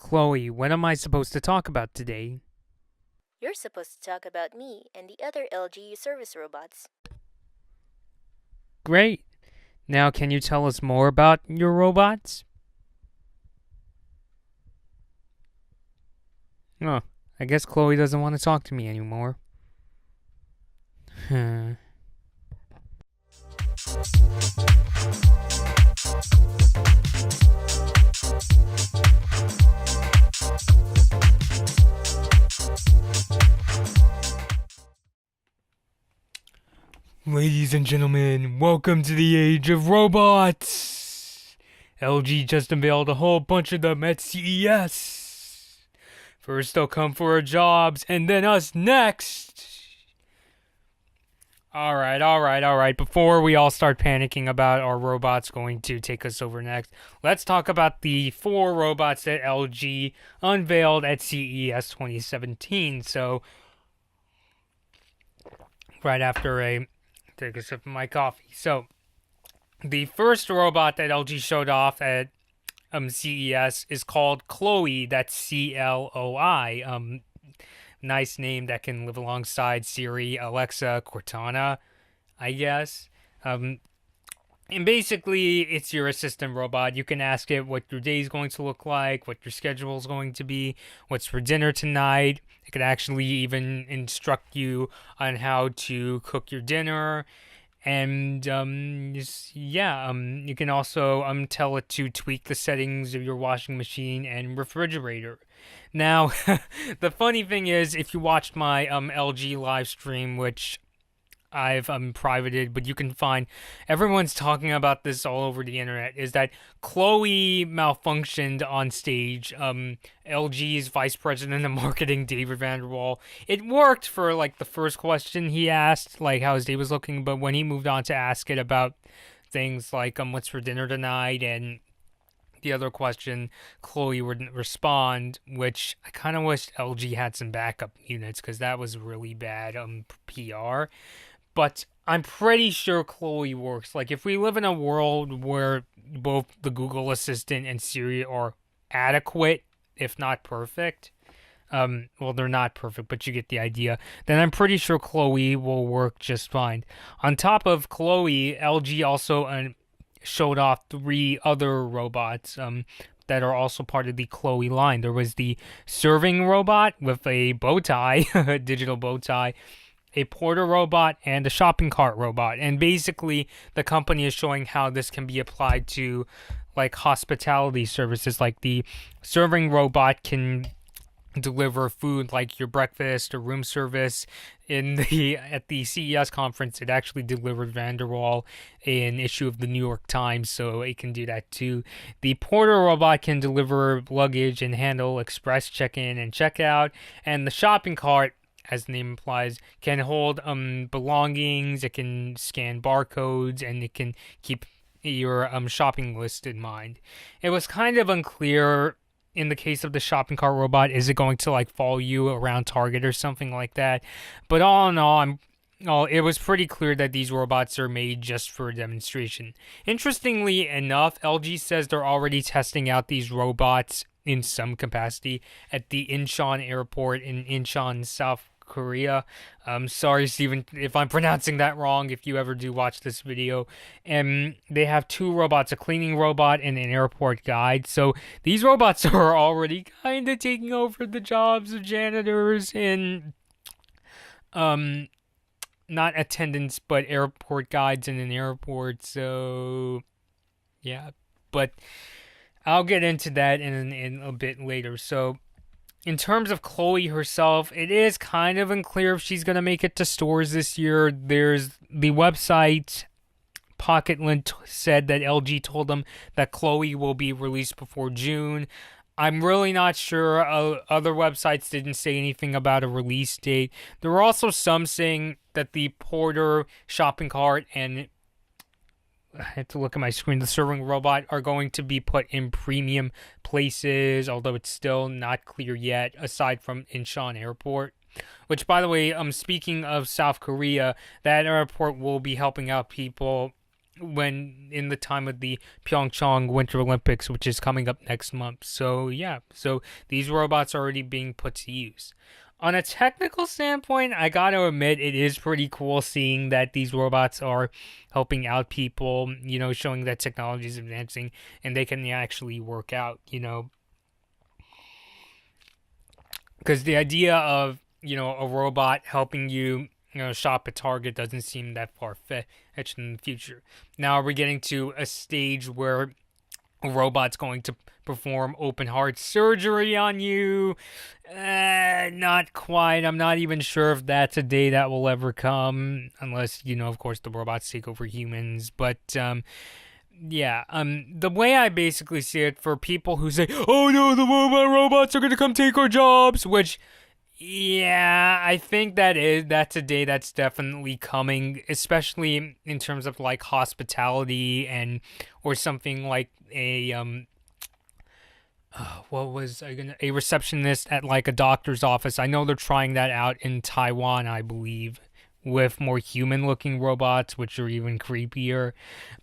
CLOi, what am I supposed to talk about today? You're supposed to talk about me and the other LG service robots. Great. Now, can you tell us more about your robots? Oh, I guess CLOi doesn't want to talk to me anymore. Ladies and gentlemen, welcome to the age of robots! LG just unveiled a whole bunch of them at CES. First they'll come for our jobs, and then us next! Alright. Before we all start panicking about our robots going to take us over next, let's talk about the 4 robots that LG unveiled at CES 2017. So, right after I take a sip of my coffee. So, the first robot that LG showed off at CES is called CLOi. That's CLOi. Nice name that can live alongside Siri, Alexa, Cortana, I guess. And basically, it's your assistant robot. You can ask it what your day is going to look like, what your schedule is going to be, what's for dinner tonight. It could actually even instruct you on how to cook your dinner. And you can also tell it to tweak the settings of your washing machine and refrigerator. Now, the funny thing is, if you watched my LG live stream, which I've privated, but you can find everyone's talking about this all over the internet, is that CLOi malfunctioned on stage. LG's vice president of marketing, David Vanderwall, it worked for like the first question he asked, like how his day was looking, but when he moved on to ask it about things like what's for dinner tonight and the other question, CLOi wouldn't respond, which I kind of wish LG had some backup units because that was really bad PR. But I'm pretty sure CLOi works. Like, if we live in a world where both the Google Assistant and Siri are adequate, if not perfect, well, they're not perfect, but you get the idea, then I'm pretty sure CLOi will work just fine. On top of CLOi, LG also showed off 3 other robots that are also part of the CLOi line. There was the serving robot with a bow tie, a digital bow tie, a porter robot, and a shopping cart robot. And basically, the company is showing how this can be applied to like hospitality services. Like the serving robot can deliver food like your breakfast or room service. At the CES conference, it actually delivered Vanderwall an issue of the New York Times, so it can do that too. The porter robot can deliver luggage and handle express check-in and check-out, and the shopping cart, as the name implies, can hold belongings, it can scan barcodes, and it can keep your shopping list in mind. It was kind of unclear in the case of the shopping cart robot, is it going to like follow you around Target or something like that? But all in all, it was pretty clear that these robots are made just for a demonstration. Interestingly enough, LG says they're already testing out these robots in some capacity at the Incheon airport in Incheon, South Korea. Sorry, Steven, if I'm pronouncing that wrong, if you ever do watch this video. And they have 2 robots, a cleaning robot and an airport guide. So these robots are already kind of taking over the jobs of janitors and not attendants, but airport guides in an airport. So yeah, but I'll get into that in a bit later. So in terms of CLOi herself, it is kind of unclear if she's going to make it to stores this year. There's the website Pocketlint said that LG told them that CLOi will be released before June. I'm really not sure. Other websites didn't say anything about a release date. There were also some saying that the porter, shopping cart, and I had to look at my screen, the serving robot are going to be put in premium places, although it's still not clear yet, aside from Incheon Airport. Which, by the way, speaking of South Korea, that airport will be helping out people when in the time of the Pyeongchang Winter Olympics, which is coming up next month. So yeah, so these robots are already being put to use. On a technical standpoint, I gotta admit it is pretty cool seeing that these robots are helping out people, showing that technology is advancing and they can actually work out, because the idea of, a robot helping you, shop at Target doesn't seem that far fetched in the future. Now, are we getting to a stage where a robot's going to perform open heart surgery on you? Not quite. I'm not even sure if that's a day that will ever come, unless, of course, the robots take over humans. But, yeah, the way I basically see it, for people who say, oh no, the robots are gonna come take our jobs, which, yeah, I think that's a day that's definitely coming, especially in terms of like hospitality and or something like what was I gonna a receptionist at like a doctor's office. I know they're trying that out in Taiwan, I believe, with more human looking robots, which are even creepier.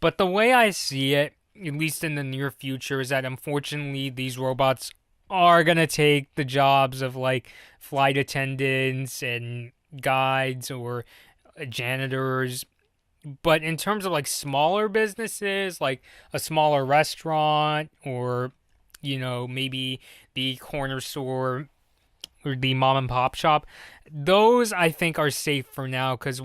But the way I see it, at least in the near future, is that unfortunately these robots are gonna take the jobs of like flight attendants and guides or janitors. But in terms of like smaller businesses, like a smaller restaurant or, maybe the corner store or the mom and pop shop, those I think are safe for now because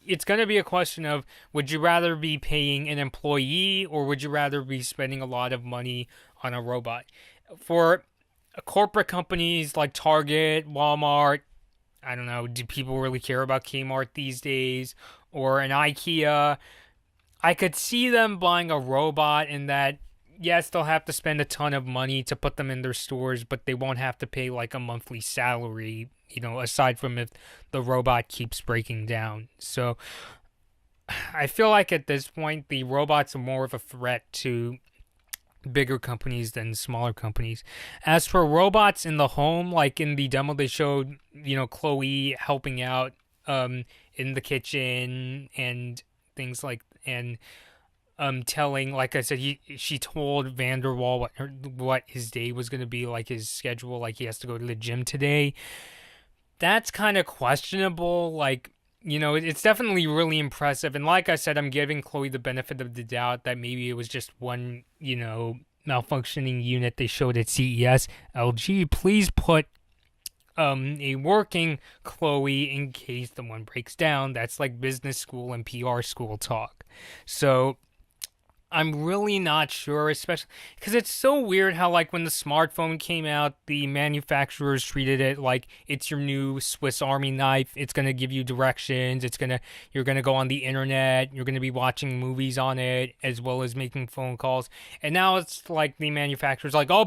it's going to be a question of, would you rather be paying an employee or would you rather be spending a lot of money on a robot? For corporate companies like Target, Walmart, I don't know, do people really care about Kmart these days? Or an IKEA? I could see them buying a robot in that, yes, they'll have to spend a ton of money to put them in their stores, but they won't have to pay like a monthly salary, aside from if the robot keeps breaking down. So I feel like at this point, the robots are more of a threat to bigger companies than smaller companies. As for robots in the home, like in the demo they showed, CLOi helping out in the kitchen and things like, and telling, like I said, she told Vanderwall what his day was going to be, like his schedule, like he has to go to the gym today. That's kind of questionable. Like, it's definitely really impressive. And like I said, I'm giving CLOi the benefit of the doubt that maybe it was just one, malfunctioning unit they showed at CES. LG, please put a working CLOi in case the one breaks down. That's like business school and PR school talk. So I'm really not sure, especially because it's so weird how, like, when the smartphone came out, the manufacturers treated it like it's your new Swiss Army knife. It's gonna give you directions. You're gonna go on the internet. You're gonna be watching movies on it as well as making phone calls. And now it's like the manufacturers like, oh,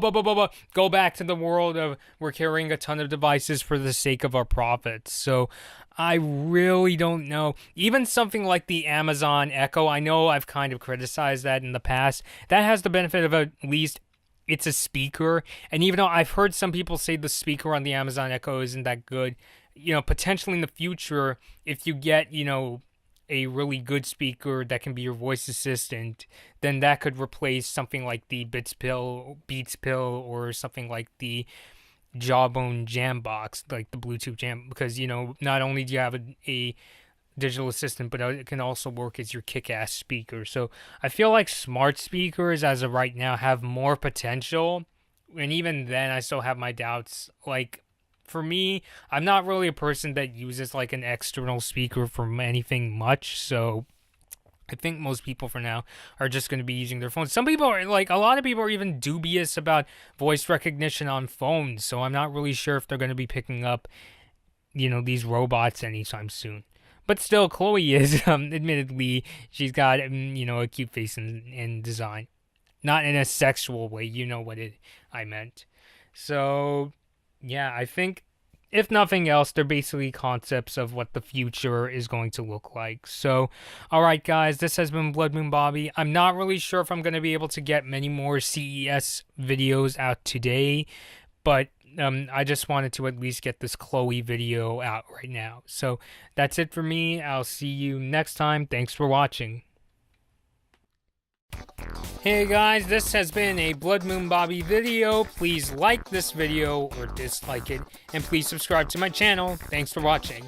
go back to the world of we're carrying a ton of devices for the sake of our profits. So I really don't know. Even something like the Amazon Echo, I know I've kind of criticized that in the past. That has the benefit of at least it's a speaker. And even though I've heard some people say the speaker on the Amazon Echo isn't that good, potentially in the future, if you get, a really good speaker that can be your voice assistant, then that could replace something like the Beats Pill, or something like the Jawbone Jam Box, like the Bluetooth Jam, because not only do you have a digital assistant, but it can also work as your kick-ass speaker. So I feel like smart speakers as of right now have more potential, and even then I still have my doubts. Like, for me, I'm not really a person that uses like an external speaker for anything much, so I think most people for now are just going to be using their phones. Some people are like, a lot of people are even dubious about voice recognition on phones. So I'm not really sure if they're going to be picking up, these robots anytime soon. But still, CLOi is, admittedly, she's got, a cute face and design. Not in a sexual way, what I meant. So, yeah, I think if nothing else, they're basically concepts of what the future is going to look like. So, alright guys, this has been Blood Moon Bobby. I'm not really sure if I'm going to be able to get many more CES videos out today, but I just wanted to at least get this CLOi video out right now. So, that's it for me. I'll see you next time. Thanks for watching. Hey guys, this has been a Blood Moon Bobby video. Please like this video or dislike it, and please subscribe to my channel. Thanks for watching.